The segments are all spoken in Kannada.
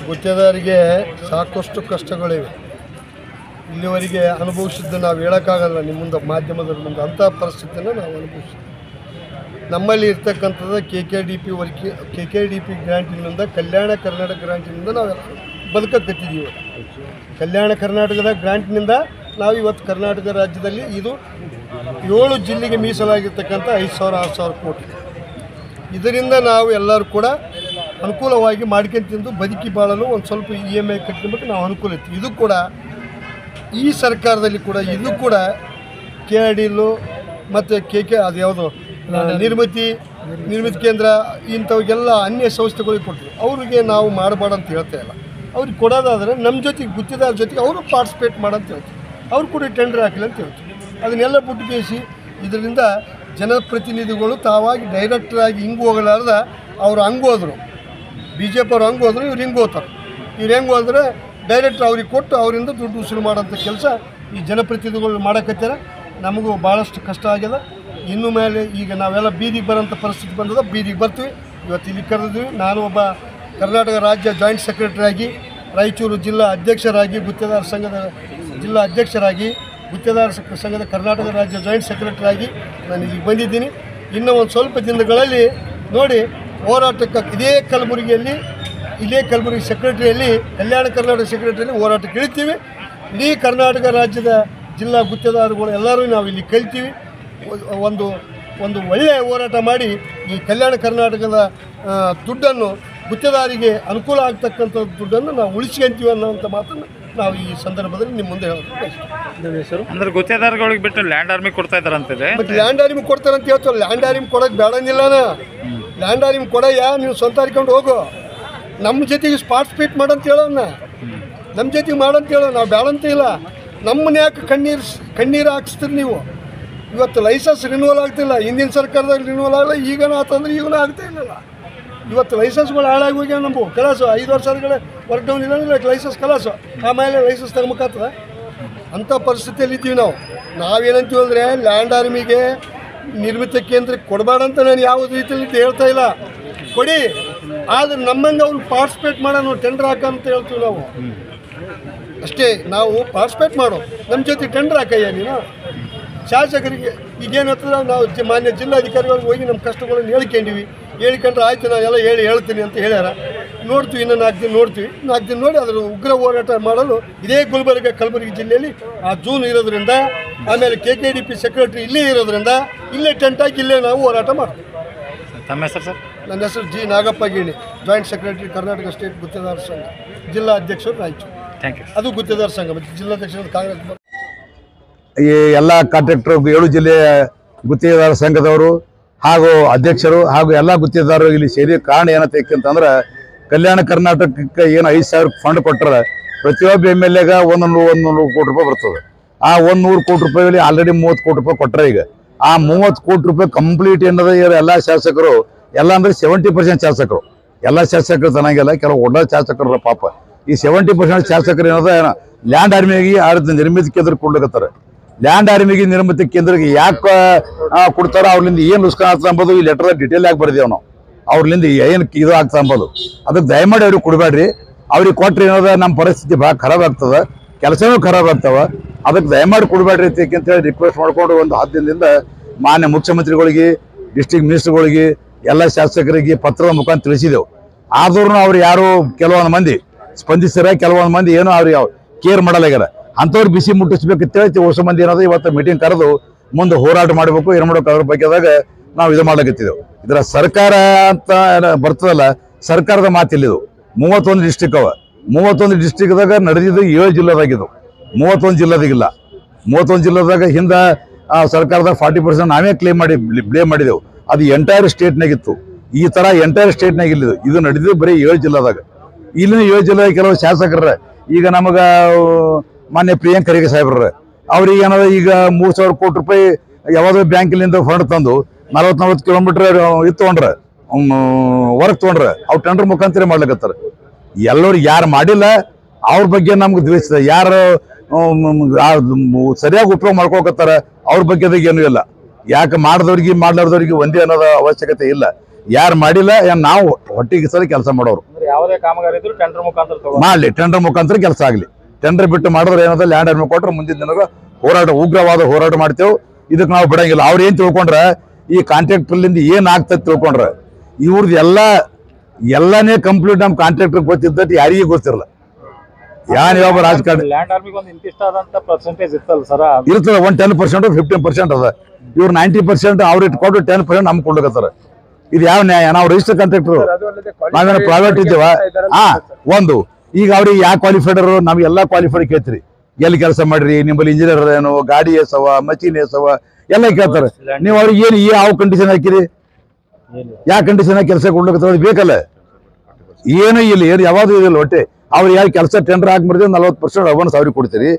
ಗುತ್ತೇದಾರಿಗೆ ಸಾಕಷ್ಟು ಕಷ್ಟಗಳಿವೆ. ಇಲ್ಲಿವರೆಗೆ ಅನುಭವಿಸಿದ್ದು ನಾವು ಹೇಳೋಕ್ಕಾಗಲ್ಲ ನಿಮ್ಮ ಮುಂದೆ, ಮಾಧ್ಯಮದ ಮುಂದೆ. ಅಂಥ ಪರಿಸ್ಥಿತಿಯನ್ನು ನಾವು ಅನುಭವಿಸಿದ್ವಿ. ನಮ್ಮಲ್ಲಿ ಇರ್ತಕ್ಕಂಥದ್ದು KKDP ಗ್ರಾಂಟಿನಿಂದ, ಕಲ್ಯಾಣ ಕರ್ನಾಟಕ ಗ್ರಾಂಟಿನಿಂದ ನಾವು ಬದುಕತ್ತಿದ್ದೀವಿ. ಕಲ್ಯಾಣ ಕರ್ನಾಟಕದ ಗ್ರಾಂಟ್ನಿಂದ ನಾವು ಇವತ್ತು ಕರ್ನಾಟಕ ರಾಜ್ಯದಲ್ಲಿ ಇದು 7 ಜಿಲ್ಲೆಗೆ ಮೀಸಲಾಗಿರ್ತಕ್ಕಂಥ 5,000-6,000 ಕೋಟಿ. ಇದರಿಂದ ನಾವು ಎಲ್ಲರೂ ಕೂಡ ಅನುಕೂಲವಾಗಿ ಮಾಡ್ಕೊಂತಿಂದು ಬದುಕಿ ಬಾಳಲು ಒಂದು ಸ್ವಲ್ಪ EMI ಕಟ್ಕೊಂಡ್ಬಿಟ್ಟು ನಾವು ಅನುಕೂಲ ಇತ್ತು. ಇದು ಕೂಡ ಈ ಸರ್ಕಾರದಲ್ಲಿ ಕೂಡ ಇದು ಕೂಡ KRDL ಮತ್ತು ಅದು ಯಾವುದು ನಿರ್ಮಿತಿ ಕೇಂದ್ರ ಇಂಥವಕ್ಕೆಲ್ಲ ಅನ್ಯ ಸಂಸ್ಥೆಗಳಿಗೆ ಕೊಟ್ಟರು. ಅವರಿಗೆ ನಾವು ಮಾಡಬಾರ್ದು ಅಂತ ಹೇಳ್ತಾ ಇಲ್ಲ. ಅವ್ರಿಗೆ ಕೊಡೋದಾದರೆ ನಮ್ಮ ಜೊತೆಗೆ ಗುತ್ತಿದಾರ ಜೊತೆಗೆ ಅವರು ಪಾರ್ಟಿಸಿಪೇಟ್ ಮಾಡಂತ ಹೇಳ್ತೀವಿ. ಅವ್ರು ಕೂಡ ಟೆಂಡರ್ ಹಾಕಿಲ್ಲ ಅಂತ ಹೇಳ್ತೀವಿ. ಅದನ್ನೆಲ್ಲ ಬಿಟ್ಟು ಕೇಸಿ ಇದರಿಂದ ಜನಪ್ರತಿನಿಧಿಗಳು ತಾವಾಗಿ ಡೈರೆಕ್ಟ್ರಾಗಿ ಹಿಂಗೆ ಹೋಗಲಾರ್ದ ಅವ್ರು ಹಂಗೆ ಹೋದರು, BJP ಅವ್ರು ಹಂಗೆ ಹೋದ್ರು, ಇವ್ರು ಹಿಂಗೆ ಹೋಗ್ತಾರೆ. ಇವ್ರು ಹೆಂಗೆ ಹೋದ್ರೆ ಡೈರೆಕ್ಟ್ ಅವ್ರಿಗೆ ಕೊಟ್ಟು ಅವರಿಂದ ದುಡ್ಡು ವಸೂಲು ಮಾಡೋಂಥ ಕೆಲಸ ಈ ಜನಪ್ರತಿನಿಧಿಗಳು ಮಾಡಕತ್ತಾರೆ. ನಮಗೂ ಭಾಳಷ್ಟು ಕಷ್ಟ ಆಗಿದೆ. ಇನ್ನು ಮೇಲೆ ಈಗ ನಾವೆಲ್ಲ ಬೀದಿಗೆ ಬರೋಂಥ ಪರಿಸ್ಥಿತಿ ಬಂದದ, ಬೀದಿಗೆ ಬರ್ತೀವಿ. ಇವತ್ತು ಇಲ್ಲಿ ಕರೆದಿದ್ವಿ. ನಾನು ಒಬ್ಬ ಕರ್ನಾಟಕ ರಾಜ್ಯ ಜಾಯಿಂಟ್ ಸೆಕ್ರೆಟರಿ ಆಗಿ, ರಾಯಚೂರು ಜಿಲ್ಲಾ ಅಧ್ಯಕ್ಷರಾಗಿ, ಗುತ್ತೇದಾರ ಸಂಘದ ಜಿಲ್ಲಾ ಅಧ್ಯಕ್ಷರಾಗಿ, ಗುತ್ತೇದಾರ ಸಂಘದ ಕರ್ನಾಟಕ ರಾಜ್ಯ ಜಾಯಿಂಟ್ ಸೆಕ್ರೆಟರಿ ಆಗಿ ನಾನು ಇಲ್ಲಿಗೆ ಬಂದಿದ್ದೀನಿ. ಇನ್ನೂ ಒಂದು ಸ್ವಲ್ಪ ದಿನಗಳಲ್ಲಿ ನೋಡಿ ಹೋರಾಟಕ್ಕೆ ಇದೇ ಕಲಬುರಗಿ ಸೆಕ್ರೆಟರಿಯಲ್ಲಿ, ಕಲ್ಯಾಣ ಕರ್ನಾಟಕ ಸೆಕ್ರೆಟರಿಯಲ್ಲಿ ಹೋರಾಟಕ್ಕೆ ಇಳಿತೀವಿ. ಇಡೀ ಕರ್ನಾಟಕ ರಾಜ್ಯದ ಜಿಲ್ಲಾ ಗುತ್ತೇದಾರಗಳು ಎಲ್ಲರೂ ನಾವು ಇಲ್ಲಿ ಕಲಿತೀವಿ. ಒಂದು ಒಳ್ಳೆಯ ಹೋರಾಟ ಮಾಡಿ ಈ ಕಲ್ಯಾಣ ಕರ್ನಾಟಕದ ದುಡ್ಡನ್ನು, ಗುತ್ತೇದಾರಿಗೆ ಅನುಕೂಲ ಆಗ್ತಕ್ಕಂಥ ದುಡ್ಡನ್ನು ನಾವು ಉಳಿಸ್ಕೊಂತೀವಿ ಅನ್ನೋಂಥ ಮಾತನ್ನು ನಾವು ಈ ಸಂದರ್ಭದಲ್ಲಿ ನಿಮ್ಮ ಮುಂದೆ ಹೇಳೋದು. ಅಂದ್ರೆ ಗುತ್ತೇದಾರಗಳಿಗೆ ಬಿಟ್ಟು ಲ್ಯಾಂಡ್ ಆರ್ಮಿ ಕೊಡ್ತಾ ಇದ್ದಾರೆ ಅಂತಿದೆ. ಮತ್ತು ಲ್ಯಾಂಡ್ ಆರ್ಮಿ ಕೊಡ್ತಾರೆ ಅಂತ ಹೇಳ್ತಾರೆ. ಲ್ಯಾಂಡ್ ಆರ್ಮಿ ಕೊಡೋಕ್ಕೆ ಬೇಡಂಗಿಲ್ಲನ. ಲ್ಯಾಂಡ್ ಆರ್ಮಿ ಕೊಡಯ್ಯ, ನೀವು ಸ್ವಂತ ಹರ್ಕೊಂಡು ಹೋಗು, ನಮ್ಮ ಜೊತೆಗೆ ಪಾರ್ಟಿಸಿಪೇಟ್ ಮಾಡಂತ ಹೇಳೋಣ, ನಮ್ಮ ಜೊತೆಗೆ ಮಾಡಂತ ಹೇಳೋ. ನಾವು ಬೇಡಂತ ಇಲ್ಲ. ನಮ್ಮನ್ನ ಯಾಕೆ ಕಣ್ಣೀರು ಹಾಕಿಸ್ತೀರಿ ನೀವು? ಇವತ್ತು ಲೈಸೆನ್ಸ್ ರಿನ್ಯೂವಲ್ ಆಗ್ತಿಲ್ಲ. ಹಿಂದಿನ ಸರ್ಕಾರದಾಗ ರಿನ್ಯೂವಲ್ ಆಗಲ್ಲ, ಈಗನೂ ಆತಂದ್ರೆ ಈಗಲೂ ಆಗ್ತಾ ಇಲ್ಲಲ್ಲ. ಇವತ್ತು ಲೈಸೆನ್ಸ್ಗಳು ಹಾಳಾಗಿ ಹೋಗ್ಯಾವ. ನಮಗೂ ಕಲಾಸು 5 ವರ್ಷಗಳ ವರ್ಕ್ ಡೌನ್ ಇಲ್ಲ, ಲೈಸೆನ್ಸ್ ಕಲಾಸು, ಆಮೇಲೆ ಲೈಸೆನ್ಸ್ ತಗೋಬೇಕಾಗ್ತದೆ. ಅಂಥ ಪರಿಸ್ಥಿತಿಯಲ್ಲಿ ಇದ್ದೀವಿ ನಾವು. ನಾವೇನಂತೀವಿ ಅಂದರೆ ಲ್ಯಾಂಡ್ ಆರ್ಮಿಗೆ ನಿರ್ಮಿತ ಕೇಂದ್ರಕ್ಕೆ ಕೊಡಬೇಡಂತ ನಾನು ಯಾವುದೇ ರೀತಿಯಲ್ಲಿ ಹೇಳ್ತಾ ಇಲ್ಲ, ಕೊಡಿ. ಆದರೆ ನಮ್ಮಂಗೆ ಅವ್ರು ಪಾರ್ಟಿಸಿಪೇಟ್ ಮಾಡೋಣ, ಟೆಂಡರ್ ಹಾಕಂತ ಹೇಳ್ತೀವಿ ನಾವು ಅಷ್ಟೇ. ನಾವು ಪಾರ್ಟಿಸಿಪೇಟ್ ಮಾಡೋ, ನಮ್ಮ ಜೊತೆ ಟೆಂಡರ್ ಹಾಕಯ್ಯ ನೀನು. ಶಾಸಕರಿಗೆ ಈಗೇನು ಹತ್ತಿರ ನಾವು ಮಾನ್ಯ ಜಿಲ್ಲಾಧಿಕಾರಿಗಳಿಗೆ ಹೋಗಿ ನಮ್ಮ ಕಷ್ಟಗಳನ್ನು ಹೇಳ್ಕೊಂಡ್ರೆ ಆಯ್ತು, ನಾನು ಎಲ್ಲ ಹೇಳ್ತೀನಿ ಅಂತ ಹೇಳ್ಯಾರ. ನೋಡ್ತೀವಿ, ಇನ್ನೂ 4 ದಿನ ನೋಡ್ತೀವಿ. 4 ದಿನ ನೋಡಿ ಅದರ ಉಗ್ರ ಹೋರಾಟ ಮಾಡಲು ಇದೇ ಕಲಬುರಗಿ ಜಿಲ್ಲೆಯಲ್ಲಿ ಆ ಜೂನ್ ಇರೋದ್ರಿಂದ, ಆಮೇಲೆ KKDP ಸೆಕ್ರೆಟರಿ ಇಲ್ಲೇ ಇರೋದ್ರಿಂದ ಇಲ್ಲೇ ಟೆಂಟ್ ಹಾಕಿ ಇಲ್ಲೇ ನಾವು ಹೋರಾಟ ಮಾಡ್ತೀವಿ. ತಮ್ಮ ಹೆಸರು ಸರ್? ನನ್ನ ಹೆಸರು G. Nagappa Geni, joint secretary Karnataka state ಗುತ್ತೇದಾರ ಸಂಘ, ಜಿಲ್ಲಾ ಅಧ್ಯಕ್ಷರು ರಾಯಚೂರು. Thank you. ಅದು ಗುತ್ತೇದಾರ ಸಂಘ ಮತ್ತು ಜಿಲ್ಲಾಧ್ಯಕ್ಷರು ಕಾಂಗ್ರೆಸ್. ಈ ಎಲ್ಲ ಕಾಂಟ್ರಾಕ್ಟರ್ 7 ಜಿಲ್ಲೆಯ ಗುತ್ತೇದಾರ ಸಂಘದವರು ಹಾಗೂ ಅಧ್ಯಕ್ಷರು ಹಾಗೂ ಎಲ್ಲ ಗುತ್ತೇದಾರರು ಇಲ್ಲಿ ಸೇರಿ ಕಾರಣ ಏನಂತ ಅಂತಂದ್ರೆ, ಕಲ್ಯಾಣ ಕರ್ನಾಟಕಕ್ಕೆ ಏನು 5,000 ಫಂಡ್ ಕೊಟ್ಟರೆ ಪ್ರತಿಯೊಬ್ಬ MLAಗೆ 100 ಕೋಟಿ ರೂಪಾಯಿ ಬರ್ತದೆ. ಆ 100 ಕೋಟಿ ರೂಪಾಯಿಯಲ್ಲಿ ಆಲ್ರೆಡಿ 30 ಕೋಟಿ ರೂಪಾಯಿ ಕೊಟ್ಟರೆ. ಈಗ ಆ 30 ಕೋಟಿ ರೂಪಾಯಿ ಕಂಪ್ಲೀಟ್ ಏನದ ಎಲ್ಲ ಶಾಸಕರು, ಎಲ್ಲ ಅಂದ್ರೆ 70% ಶಾಸಕರು, ಎಲ್ಲ ಶಾಸಕರು ಚೆನ್ನಾಗಿಲ್ಲ, ಕೆಲವು ಒಳ್ಳೆ ಶಾಸಕರ ಪಾಪ. ಈ 70% ಶಾಸಕರು ಏನದ ಲ್ಯಾಂಡ್ ಆರ್ಮಿಗೆ ನಿರ್ಮಿತ ಕೇಂದ್ರ ಕೊಡ್ಲಿಕ್ಕತ್ತಾರೆ. ಲ್ಯಾಂಡ್ ಆರ್ಮಿಗೆ ನಿರ್ಮಿತ ಕೇಂದ್ರಕ್ಕೆ ಯಾಕೆ ಕೊಡ್ತಾರೋ, ಅವ್ರಲಿಂದ ಏನು ನುಸ್ಕಾನ್ ಆಗ್ತಾ ಅಂಬೋದು ಈ ಲೆಟರ್ ಡಿಟೇಲ್ ಆಗಿ ಬರ್ದೇವ್ ನಾವು. ಅವ್ರಲಿಂದ ಏನು ಇದು ಆಗ್ತಾ ಅಂಬೋದು ಅದಕ್ಕೆ ದಯಮಾಡಿ ಅವ್ರಿಗೆ ಕೊಡಬೇಡ್ರಿ. ಅವ್ರಿಗೆ ಕೊಟ್ಟರೆ ಏನದ ನಮ್ಮ ಪರಿಸ್ಥಿತಿ ಭಾಳ ಖರಾಬ್ ಆಗ್ತದೆ, ಕೆಲಸನೂ ಖರಾಬ್ ಆಗ್ತಾವ. ಅದಕ್ಕೆ ದಯಮಾಡಿ ಕೊಡಬೇಡ್ರಿ ಅಂತೇಳಿ ರಿಕ್ವೆಸ್ಟ್ ಮಾಡ್ಕೊಂಡು ಒಂದು 10 ದಿನದಿಂದ ಮಾನ್ಯ ಮುಖ್ಯಮಂತ್ರಿಗಳಿಗೆ, ಡಿಸ್ಟ್ರಿಕ್ಟ್ ಮಿನಿಸ್ಟರ್ಗಳಿಗೆ, ಎಲ್ಲ ಶಾಸಕರಿಗೆ ಪತ್ರದ ಮುಖಾಂತರ ತಿಳಿಸಿದೆವು. ಆದ್ರೂ ಅವ್ರು ಯಾರು ಕೆಲವೊಂದು ಮಂದಿ ಸ್ಪಂದಿಸ್ತಾರೆ, ಕೆಲವೊಂದು ಮಂದಿ ಏನೋ ಅವ್ರಿಗೆ ಕೇರ್ ಮಾಡಲಾಗ್ಯಾರ. ಅಂಥವ್ರು ಬಿಸಿ ಮುಟ್ಟಿಸ್ಬೇಕಂತೇಳಿ ಹೊಸ ಮಂದಿ ಏನಾದ್ರು ಇವತ್ತು ಮೀಟಿಂಗ್ ಕರೆದು ಮುಂದೆ ಹೋರಾಟ ಮಾಡಬೇಕು, ಏನು ಮಾಡಬೇಕು ಅದ್ರ ಬಗ್ಗೆದಾಗ ನಾವು ಇದು ಮಾಡ್ಲಿಕ್ಕತ್ತಿದ್ದೆವು. ಇದರ ಸರ್ಕಾರ ಅಂತ ಬರ್ತದಲ್ಲ, ಸರ್ಕಾರದ ಮಾತಿಲ್ಲಿದು. 31 ಡಿಸ್ಟ್ರಿಕ್ ಅವ. 31 ಡಿಸ್ಟ್ರಿಕ್ದಾಗ ನಡೆದಿದ್ದು 7 ಜಿಲ್ಲೆದಾಗಿದ್ದು, 31 ಜಿಲ್ಲೆದಾಗಿಲ್ಲ. 31 ಜಿಲ್ಲೆದಾಗ ಹಿಂದೆ ಸರ್ಕಾರದಾಗ 40% ನಾವೇ ಬ್ಲೇಮ್ ಮಾಡಿದೆವು. ಅದು ಎಂಟೈರ್ ಸ್ಟೇಟ್ನಾಗಿತ್ತು. ಈ ಥರ ಎಂಟೈರ್ ಸ್ಟೇಟ್ನಾಗ ಇಲ್ಲಿದ್ದು. ಇದು ನಡೆದಿದ್ದು ಬರೀ 7 ಜಿಲ್ಲೆದಾಗ. ಇಲ್ಲಿನ 7 ಜಿಲ್ಲೆದಾಗ ಕೆಲವು ಶಾಸಕರ ಈಗ ನಮಗೆ ಮಾನ್ಯ ಪ್ರಿಯಾಂಕ್ ಖರ್ಗೆ ಸಾಹೇಬ್ರ ಅವ್ರಿಗೆ ಏನಾದ್ರು ಈಗ 3,000 ಕೋಟಿ ರೂಪಾಯಿ ಯಾವುದೋ ಬ್ಯಾಂಕಿನಿಂದ ಫಂಡ್ ತಂದು 40-40 ಕಿಲೋಮೀಟರ್ ಇದು ತೊಗೊಂಡ್ರೆ ವರ್ಕ್ ತೊಗೊಂಡ್ರೆ ಅವ್ರು ಟೆಂಡರ್ ಮುಖಾಂತರ ಮಾಡ್ಲಿಕ್ಕತ್ತಾರೆ. ಎಲ್ಲರೂ ಯಾರು ಮಾಡಿಲ್ಲ ಅವ್ರ ಬಗ್ಗೆ ನಮ್ಗೆ ದ್ವೇಷ, ಯಾರು ಸರಿಯಾಗಿ ಉಪಯೋಗ ಮಾಡ್ಕೋಕತ್ತಾರ ಅವ್ರ ಬಗ್ಗೆದಾಗ ಏನೂ ಇಲ್ಲ. ಯಾಕೆ ಮಾಡ್ಲಾರ್ದವ್ರಿಗೆ ಒಂದೇ ಅನ್ನೋದು ಅವಶ್ಯಕತೆ ಇಲ್ಲ. ಯಾರು ಮಾಡಿಲ್ಲ ನಾವು ಹೊಟ್ಟಿಗೆ ಸರಿ ಕೆಲಸ ಮಾಡೋರು. ಯಾವುದೇ ಕಾಮಗಾರಿ ಇದ್ರು ಟೆಂಡರ್ ಮುಖಾಂತರ ಮಾಡಲಿ, ಟೆಂಡರ್ ಮುಖಾಂತರ ಕೆಲಸ ಆಗಲಿ. ಟೆಂಡರ್ ಬಿಟ್ಟು ಮಾಡಿದ್ರೆ ಏನದ ಲ್ಯಾಂಡ್ ಆರ್ಮಿ ಕೊಟ್ರೆ ಮುಂದಿನ ದಿನ ಹೋರಾಟ, ಉಗ್ರವಾದ ಹೋರಾಟ ಮಾಡ್ತೇವೆ. ಇದಕ್ಕೆ ನಾವು ಬಿಡಂಗಿಲ್ಲ. ಅವ್ರು ಏನ್ ತಿಳ್ಕೊಂಡ್ರೆ ಈ ಕಾಂಟ್ರಾಕ್ಟರ್ಲಿಂದ ಏನ್ ಆಗ್ತದೆ ತಿಳ್ಕೊಂಡ್ರೆ ಇವ್ರದ್ದು ಎಲ್ಲಾನೇ ಕಂಪ್ಲೀಟ್ ನಮ್ಮ ಕಾಂಟ್ರಾಕ್ಟರ್ ಗೊತ್ತಿದ್ದಟ್ಟು ಯಾರಿಗೂ ಗೊತ್ತಿರಲ್ಲ. ಯಾವ ರಾಜಕಾರಣ ಲ್ಯಾಂಡ್ ಆರ್ಮಿಗೆ ಒಂದು ಇಂತಿಷ್ಟ ಆದಂತ ಪರ್ಸೆಂಟೇಜ್ ಇತ್ತಲ್ಲ ಸರ್, ಇರ್ತದೆ. ಒಂದು 10% 15% ಅದ. ಇವ್ರು 90% ಅವ್ರಿಗೆ ಕೊಟ್ಟು 10% ನಮ್ಗೆ ಕೊಡ್ಬೇಕತ್ತಾರ. ಇದು ಯಾವ ನ್ಯಾಯ? ನಾವು ರಿಜಿಸ್ಟರ್ ಕಾಂಟ್ರಾಕ್ಟರ್, ನಾವೇನೋ ಪ್ರೈವೇಟ್ ಇದ್ದೇವ. ಒಂದು ಈಗ ಅವ್ರಿಗೆ ಯಾವ ಕ್ವಾಲಿಫೈಡರ್, ನಮ್ಗೆಲ್ಲಾ ಕ್ವಾಲಿಫೈಡ್ ಕೇಳ್ತೀರಿ. ಎಲ್ಲಿ ಕೆಲಸ ಮಾಡ್ರಿ, ನಿಮ್ಮಲ್ಲಿ ಇಂಜಿನಿಯರ್ ಏನು, ಗಾಡಿ ಎಸವ, ಮಷೀನ್ ಎಸವ ಎಲ್ಲ ಕೇಳ್ತಾರೆ. ನೀವು ಅವ್ರಿಗೆ ಏನು ಯಾವ ಕಂಡೀಷನ್ ಹಾಕಿರಿ, ಯಾವ ಕಂಡೀಷನ್ ಹಾಕಿ ಕೆಲಸ ಕೊಡ್ಲಿಕ್ಕೆ ಬೇಕಲ್ಲ. ಏನೂ ಇಲ್ಲ, ಏನು ಯಾವ್ದು ಇದಿಲ್ಲ. ಒಟ್ಟೆ ಅವ್ರು ಯಾವ ಕೆಲಸ ಟೆಂಡರ್ ಹಾಕ್ಬಿಡ್ತೀವಿ 40% ಅಡ್ವಾನ್ಸ್ ಅವ್ರಿಗೆ ಕೊಡ್ತೀರಿ.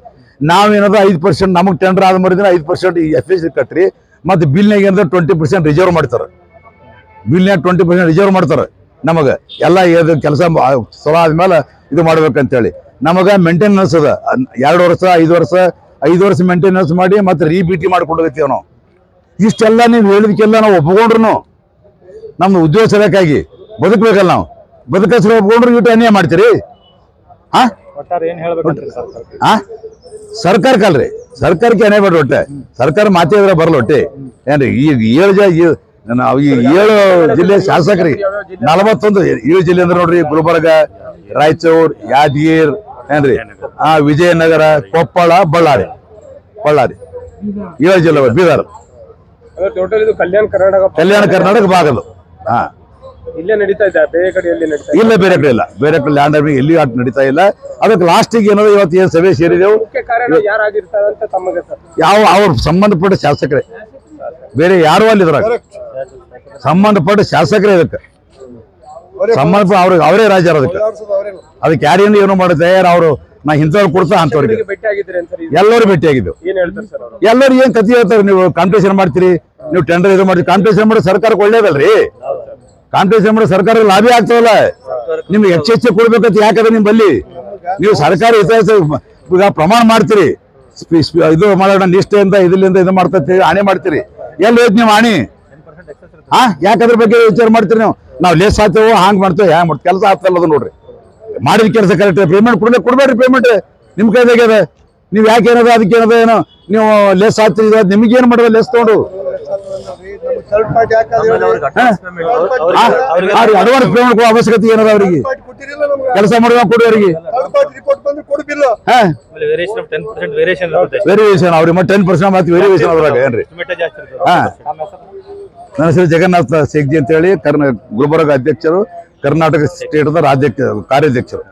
ನಾವೇನದ 5% ನಮಗೆ ಟೆಂಡರ್ ಆದ ಮರಿದ್ರೆ 5% FS ಕಟ್ರಿ. ಮತ್ತೆ ಬಿಲ್ನಾಗ ಏನಂದ್ರೆ 20% ರಿಸರ್ವ್ ಮಾಡ್ತಾರೆ. ಬಿಲ್ನಾಗ 20% ರಿಸರ್ವ್ ಮಾಡ್ತಾರೆ. ನಮಗೆ ಎಲ್ಲ ಕೆಲಸ ಸಲ ಆದ್ಮೇಲೆ ಇದು ಮಾಡ್ಬೇಕಂತೇಳಿ ನಮಗೆ ಮೇಂಟೆನೆನ್ಸ್ ಅದ. 2 ವರ್ಷ 5 ವರ್ಷ ಮೇಂಟೆನೆನ್ಸ್ ಮಾಡಿ ಮತ್ತೆ ರೀಬಿಟಿ ಮಾಡ್ಕೊಂಡು ಹೋಗ್ತೀವಿ ನಾವು. ಇಷ್ಟೆಲ್ಲ ನೀವು ಹೇಳಿದಕ್ಕೆಲ್ಲ ನಾವು ಒಪ್ಕೊಂಡ್ರು ನಮ್ದು ಉದ್ಯೋಗ ಸಲಕ್ಕಾಗಿ ಬದುಕಬೇಕಲ್ಲ. ನಾವು ಬದುಕಸ್ರು ಒಪ್ಕೊಂಡ್ರು ಇಟ್ಟು ಅನ್ಯಾಯ ಮಾಡ್ತೀರಿ. ಸರ್ಕಾರಕ್ಕಲ್ರಿ, ಸರ್ಕಾರಕ್ಕೆ ಅನ್ಯಾಯ ಮಾಡ್ರಿ. ಒಟ್ಟೆ ಸರ್ಕಾರ ಮಾತಾಡಿದ್ರೆ ಬರಲ್ಲ. ಒಟ್ಟೆ ಏನ್ರಿ ಈಗ 7 ಜಿಲ್ಲೆ ಶಾಸಕರಿಗೆ 7 ಜಿಲ್ಲೆ ಅಂದ್ರೆ ನೋಡ್ರಿ, ಗುಲ್ಬರ್ಗ, ರಾಯಚೂರ್, ಯಾದಗಿರ್, ಏನ್ರಿ ವಿಜಯನಗರ, ಕೊಪ್ಪಳ, ಬಳ್ಳಾರಿ 7 ಜಿಲ್ಲೆ, ಬೀದರ್, ಕಲ್ಯಾಣ ಕರ್ನಾಟಕ ಭಾಗದ. ಇಲ್ಲೇ ನಡೀತಾ ಇದೆ, ಬೇರೆ ಕಡೆ ಎಲ್ಲಿ ನಡೀತಾ ಇಲ್ಲ, ಬೇರೆ ಕಡೆ ಇಲ್ಲ. ಬೇರೆ ಕಡೆ ಲ್ಯಾಂಡ್ ಆರ್ಮಿ ಎಲ್ಲಿ ನಡೀತಾ ಇಲ್ಲ. ಅದಕ್ಕೆ ಲಾಸ್ಟಿಗೆ ಏನೋ ಇವತ್ತು ಏನ್ ಸಭೆ ಸೇರಿದೆವು, ಮುಖ್ಯ ಕಾರಣ ಯಾರಾಗಿರ್ತಾರೆ ಅಂತ ತಮಗೆ ಅವ್ರ ಸಂಬಂಧಪಟ್ಟ ಶಾಸಕರೇ, ಬೇರೆ ಯಾರು ಅಲ್ಲಿ ಇದ್ರಾಗ ಸಂಬಂಧಪಟ್ಟ ಶಾಸಕರೇ. ಇದಕ್ಕೆ ಸಂಬಂಧಪಟ್ಟ ಅವರೇ ರಾಜ್ಯರು. ಅದಕ್ಕೆ ಯಾರೇನು ಏನೋ ಮಾಡುತ್ತೆ ಅವ್ರು ನಾ ಇಂಥವ್ರು ಕೊಡ್ತಾ ಅಂತವ್ರಿಗೆ ಭೇಟಿ ಆಗಿದ್ರೆ ಎಲ್ಲರೂ ಭೇಟಿಯಾಗಿದ್ದೆವು. ಏನ್ ಹೇಳ್ತಾರೆ ಸರ್ ಅವರು? ಎಲ್ಲರೂ ಏನ್ ಕತಿ ಹೇಳ್ತಾರೆ, ನೀವು ಕಾಂಪಿಟೇಷನ್ ಮಾಡ್ತೀರಿ, ನೀವು ಟೆಂಡರ್ ಇದು ಮಾಡ್ತೀರಿ. ಕಾಂಪಿಟೇಷನ್ ಮಾಡಿ ಸರ್ಕಾರಕ್ಕೆ ಒಳ್ಳೇದಲ್ರಿ. ಕಾಂಪಿಟೇಷನ್ ಮಾಡಿ ಸರ್ಕಾರ ಲಾಭಿ ಆಗ್ತಾವಲ್ಲ. ನಿಮ್ಗೆ ಹೆಚ್ಚು ಕೊಡ್ಬೇಕಂತ ಯಾಕಂದ್ರೆ ನಿಮ್ಮಲ್ಲಿ ನೀವು ಸರ್ಕಾರ ಈಗ ಪ್ರಮಾಣ ಮಾಡ್ತೀರಿ, ಇದು ಮಾಡೋಣ ನಿಷ್ಠೆಯಿಂದ ಇದರಿಂದ ಇದು ಮಾಡ್ತೀರಿ, ಹಾನಿ ಮಾಡ್ತೀರಿ. ಎಲ್ಲಿ ಹೋಯ್ತು ನೀವು ಹಾನಿ? ಯಾಕದ್ರ ಬಗ್ಗೆ ವಿಚಾರ ಮಾಡ್ತೀರಿ ನೀವು? ನಾವು ಲೇಸ್ ಆಗ್ತೇವೋ ಹಾಂಗ್ ಮಾಡ್ತೇವೆ, ಹ್ಯಾಂಗ್ ಮಾಡ್ತೇವೆ, ಕೆಲಸ ಆಗ್ತಲ್ಲ ಅದು ನೋಡ್ರಿ. ಮಾಡಿದ ಕೆಲಸ ಕರೆಕ್ಟ್ ಪೇಮೆಂಟ್ ಕೊಡ್ಬೇಡ್ರಿ. ಪೇಮೆಂಟ್ ನಿಮ್ ಕೈದಾಗ್ಯದ. ನೀವು ಯಾಕೆ ಏನದ ಅದಕ್ಕೆ ಏನದ ಏನೋ ನೀವು ಲೆಸ್ ಆಗ್ತೀರಿ. ನಿಮಗೇನು ಮಾಡೋದು ಲೆಸ್ ತಗೊಂಡು ಅಡ್ವಾನ್ಸ್ ಪೇಮೆಂಟ್ ಕೊಡೋ ಅವಶ್ಯಕತೆ ಏನದ? ಅವರಿಗೆ ಕೆಲಸ ಮಾಡುವ ಕೊಡಿ. ಅವರಿಗೆ ವೇರಿಯೇಷನ್ ಅವ್ರಿಗೆ ಮತ್ತೆ 10% ಮಾತ್ರ ವೇರಿಯೇಷನ್ ಅದ್ರಾಗ ಏನ್ರಿ? ನನ್ನ ಹೆಸರು ಜಗನ್ನಾಥ ಶೇಖ್ಜಿ ಅಂತ ಹೇಳಿ, ಗುಲ್ಬರ್ಗ ಅಧ್ಯಕ್ಷರು, ಕರ್ನಾಟಕ ಸ್ಟೇಟ್ ಕಾರ್ಯಾಧ್ಯಕ್ಷರು.